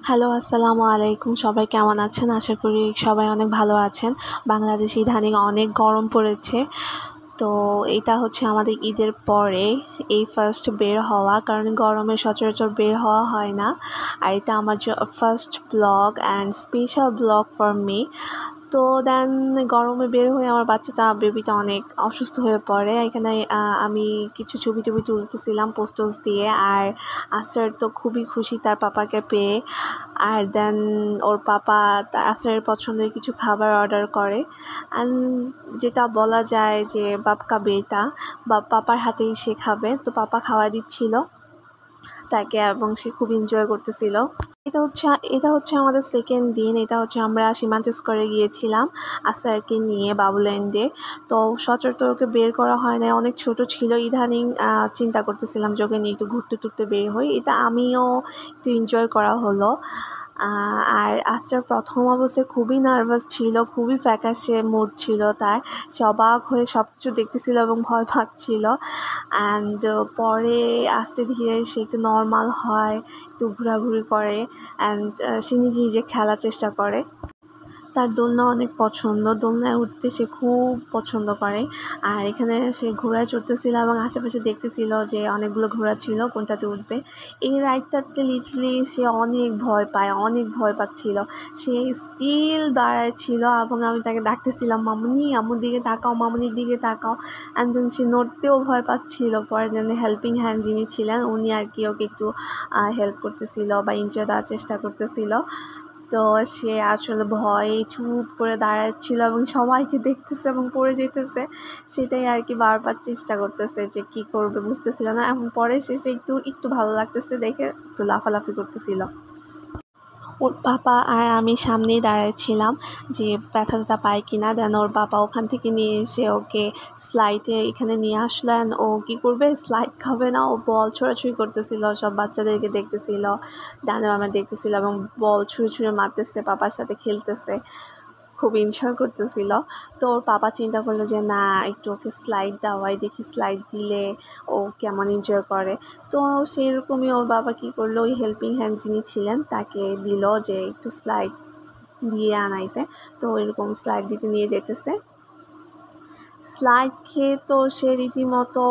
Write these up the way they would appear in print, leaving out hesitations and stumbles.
Hello, আসসালামু আলাইকুম। সবাই কেমন আছেন? আশা করি সবাই অনেক ভালো আছেন। বাংলাদেশে ইদানিং অনেক গরম পড়েছে। তো এটা হচ্ছে আমাদের ঈদের পরে এই ফার্স্ট বের হওয়া, কারণ গরমে সচরাচর বের হওয়া হয় না। আর এটা আমার first blog and special blog for me. তো দেন গরমে বের হয়ে আমার বেবিটা অনেক অসুস্থ হয়ে পড়ে। এখানে আমি কিছু ছবি-টবি তুলতেছিলাম পোস্টোস দিয়ে। আর আসর তো খুবই খুশি তার পাপাকে পেয়ে। আর দেন ওর পাপা আসরের পছন্দের কিছু খাবার অর্ডার করে। অ্যান্ড যেটা বলা যায় যে বাপ কা বেটা, পাপার হাতেই সে খাবে। তো পাপা খাওয়া দিচ্ছিল তাকে এবং সে খুব এনজয় করতেছিল। এটা হচ্ছে আমাদের সেকেন্ড দিন। এটা হচ্ছে আমরা সীমান্ত স্কোয়ারে গিয়েছিলাম আসারকে নিয়ে বাবুল্যান্ডে। তো সচরাচর ওকে বের করা হয় না, অনেক ছোট ছিল। ইদানিং চিন্তা করতেছিলাম যে ওকে নিয়ে একটু ঘুরতে টুরতে বের হই। এটা আমিও একটু এনজয় করা হলো। আর আসার প্রথম অবস্থায় খুবই নার্ভাস ছিল, খুবই ফ্যাকাশে মুড ছিল তার। সে অবাক হয়ে সব কিছু দেখতেছিল এবং ভয় পাচ্ছিল। অ্যান্ড পরে আস্তে ধীরে সে একটু নর্মাল হয়, একটু ঘোরাঘুরি করে অ্যান্ড সে নিজে নিজে খেলার চেষ্টা করে। তার দোলনা অনেক পছন্দ, দোলনায় উঠতে সে খুব পছন্দ করে। আর এখানে সে ঘোড়ায় চড়তেছিল এবং আশেপাশে দেখতেছিল যে অনেকগুলো ঘোড়া ছিল, কোনটাতে উঠবে। এই রাইডটাতে লিটারলি সে অনেক ভয় পাচ্ছিল। সে স্টিল দাঁড়ায় ছিল এবং আমি তাকে ডাকতেছিলাম, মামুনি আম্মুর দিকে তাকাও, মামুনির দিকে তাকাও। অ্যান্ড দেন সে নড়তেও ভয় পাচ্ছিল। পরে যেন হেল্পিং হ্যান্ড যিনি ছিলেন উনি আর কি ওকে একটু হেল্প করতেছিল বা এনজয় দেওয়ার চেষ্টা করতেছিল। তো সে আসলে ভয়ে চুপ করে দাঁড়াচ্ছিল এবং সবাইকে দেখতেছে এবং পড়ে যেতেছে। সেটাই আর কি বারবার চেষ্টা করতেছে যে কি করবে বুঝতেছিল না। এবং পরে শেষে একটু ভালো লাগতেছে দেখে একটু লাফালাফি করতেছিল। ওর পাপা আর আমি সামনেই দাঁড়াচ্ছিলাম যে ব্যথা পায় কিনা। দেন ওর বাবা ওখান থেকে নিয়ে এসে ওকে স্লাইডে এখানে নিয়ে আসলেন। ও কি করবে, স্লাইড খাবে না, ও বল ছোড়াছুড়ি করতেছিল, সব বাচ্চাদেরকে দেখতেছিল, ডানে বামে দেখতেছিল এবং বল ছুঁড়ে মারতেছে, পাপার সাথে খেলতেছে, খুব এনজয় করতেছিল। তো ওর পাপা চিন্তা করলো যে না, একটু ওকে স্লাইড দেওয়াই, দেখি স্লাইড দিলে ও কেমন এনজয় করে। তো সেরকমই ওর বাবা কী করলো, ওই হেল্পিং হ্যান্ড যিনি ছিলেন তাকে দিল যে একটু স্লাইড দিয়ে আনাইতে। তো এরকম স্লাইড দিতে নিয়ে যেতেছে। স্লাইড খেয়ে তো সে রীতিমতো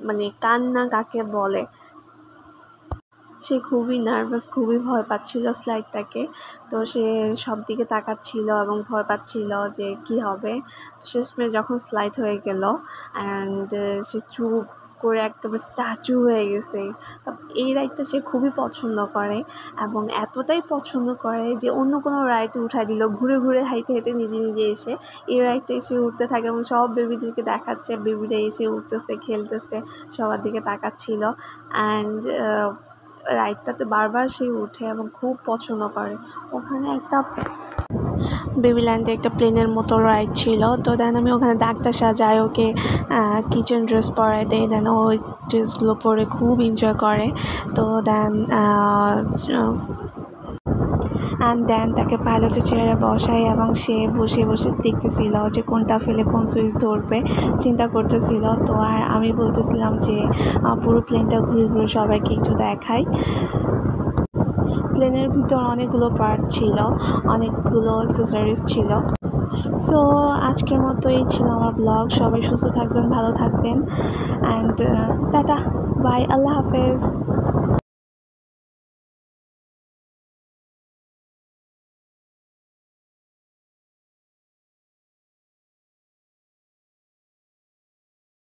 মানে কান্না কাকে বলে, সে খুবই নার্ভাস, খুবই ভয় পাচ্ছিল স্লাইডটাকে। তো সে সব দিকে তাকাচ্ছিল এবং ভয় পাচ্ছিল যে কি হবে। তো শেষমেশ যখন স্লাইড হয়ে গেল অ্যান্ড সে চুপ করে একেবারে স্ট্যাচু হয়ে গেছে। এই রাইডটা সে খুবই পছন্দ করে এবং এতটাই পছন্দ করে যে অন্য কোনো রাইডে উঠাই দিল, ঘুরে ঘুরে হাইতে হাইতে নিজে নিজে এসে এই রাইডটা এসে উঠতে থাকে এবং সব বেবিদেরকে দেখাচ্ছে, বেবিরা এসে উঠতেছে, খেলতেছে, সবার দিকে তাকাচ্ছিল। অ্যান্ড রাইডটাতে বারবার সে উঠে এবং খুব পছন্দ করে। ওখানে একটা বেবিল্যান্ডে একটা প্লেনের মতো রাইড ছিল। তো দেন আমি ওখানে ডাক্তার সাজাই, ওকে কিচেন ড্রেস পরাই দেয়। দেন ওই ড্রেসগুলো পরে খুব এনজয় করে। তো দেন অ্যান্ড দেন তাকে পাইলটের চেয়ারে বসাই এবং সে বসে বসে দেখতেছিল যে কোনটা ফেলে কোন সুইচ ধরবে, চিন্তা করতেছিল। তো আর আমি বলতেছিলাম যে পুরো প্লেনটা ঘুরে ঘুরে সবাইকে একটু দেখাই। প্লেনের ভিতর অনেকগুলো পার্ট ছিল, অনেকগুলো অ্যাক্সেসরিজ ছিল। সো আজকের মতো এই ছিল আমার ব্লগ। সবাই সুস্থ থাকবেন, ভালো থাকবেন অ্যান্ড টাটা, বাই, আল্লাহ হাফেজ।